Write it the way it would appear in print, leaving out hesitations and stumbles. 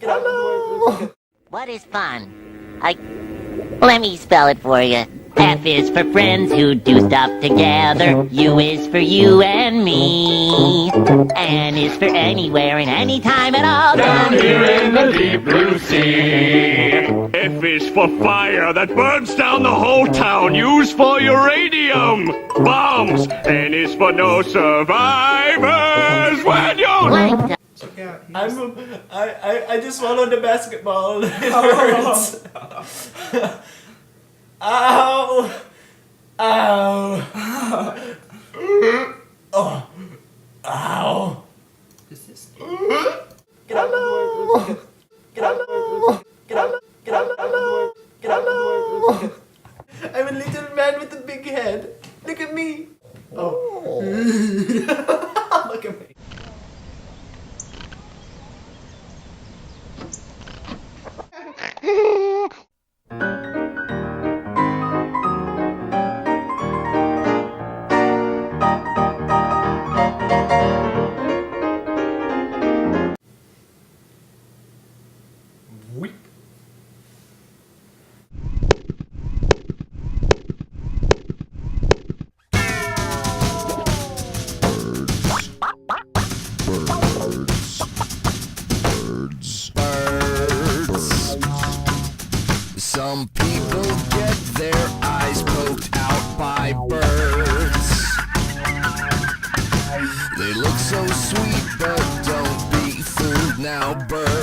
Hello. What is fun? Let me spell it for you. F is for friends who do stuff together. U is for you and me. N is for anywhere and anytime at all. Down here in the deep blue sea. F is for fire that burns down the whole town, used for uranium bombs. N is for no survivors when you're... Blank. I just swallowed the basketball. It hurts. Ow! Ow! Oh! Ow! Is this? Get out of the way! Get out of the way! Get out! Get out! Get out! I'm a little man with a big head. Look at me. Oh. Look at me. Weep. Some people get their eyes poked out by birds. They look so sweet, but don't be fooled now, birds.